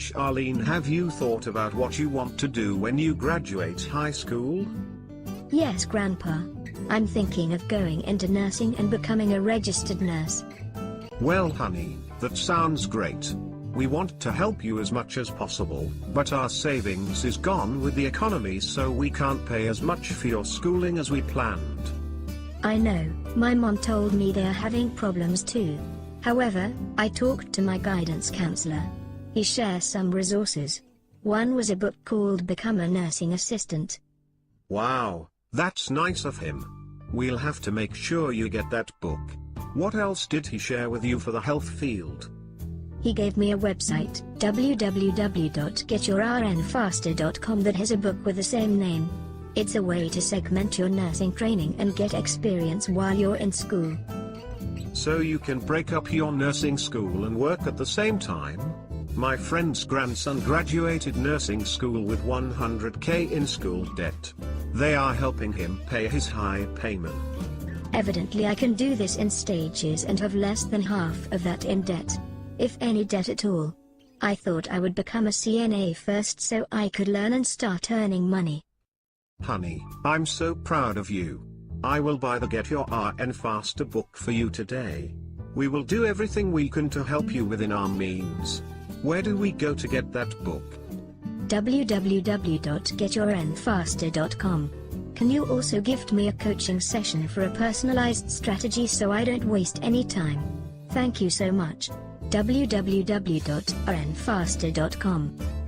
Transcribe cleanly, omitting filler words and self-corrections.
much. Arlene, have you thought about what you want to do when you graduate high school? Yes, Grandpa. I'm thinking of going into nursing and becoming a registered nurse. Well, honey, that sounds great. We want to help you as much as possible, but our savings is gone with the economy, so we can't pay as much for your schooling as we planned. I know, my mom told me they are having problems too. However, I talked to my guidance counselor. He shares some resources. One was a book called Become a Nursing Assistant. Wow, that's nice of him. We'll have to make sure you get that book. What else did he share with you for the health field? He gave me a website, www.getyourrnfaster.com, that has a book with the same name. It's a way to segment your nursing training and get experience while you're in school. So you can break up your nursing school and work at the same time? My friend's grandson graduated nursing school with 100K in school debt. They are helping him pay his high payment. Evidently I can do this in stages and have less than half of that in debt. If any debt at all. I thought I would become a CNA first so I could learn and start earning money. Honey, I'm so proud of you. I will buy the Get Your RN Faster book for you today. We will do everything we can to help you within our means. Where do we go to get that book? www.getyourrnfaster.com. Can you also gift me a coaching session for a personalized strategy so I don't waste any time? Thank you so much. www.rnfaster.com